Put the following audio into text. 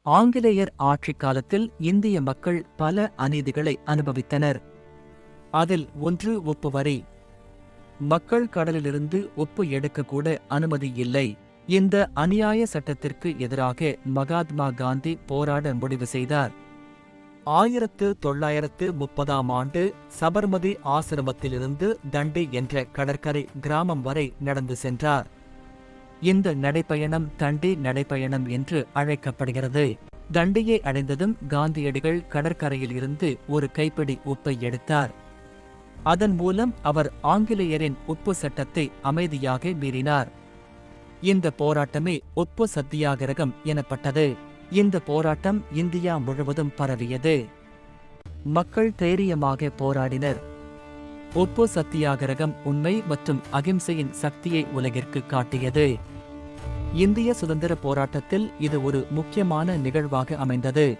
ஆங்கிலேயர் ஆட்சிக் காலத்தில் இந்திய மக்கள் பல அநீதிகளை அனுபவித்தனர். அதில் ஒன்று உப்பு வரி. மக்கள் கடலிலிருந்து உப்பு எடுக்கக்கூட அனுமதி இல்லை. இந்த அநியாய சட்டத்திற்கு எதிராக மகாத்மா காந்தி போராட முடிவு செய்தார். 1930ஆம் ஆண்டு சபர்மதி ஆசிரமத்திலிருந்து தண்டி என்ற கடற்கரை கிராமம் வரை நடந்து சென்றார். இந்த நடைப்பயணம் தண்டி நடைப்பயணம் என்று அழைக்கப்படுகிறது. தண்டியை அடைந்ததும் காந்தியடிகள் கடற்கரையில் இருந்து ஒரு கைப்பிடி உப்பை எடுத்தார். அதன் மூலம் அவர் ஆங்கிலேயரின் உப்பு சட்டத்தை அமைதியாக மீறினார். இந்த போராட்டமே உப்பு சத்தியாகிரகம் எனப்பட்டது. இந்த போராட்டம் இந்தியா முழுவதும் பரவியது. மக்கள் தைரியமாக போராடினர். உப்பு சத்தியாகிரகம் உண்மை மற்றும் அகிம்சையின் சக்தியை உலகிற்கு காட்டியது. இந்திய சுதந்திர போராட்டத்தில் இது ஒரு முக்கியமான நிகழ்வாக அமைந்தது.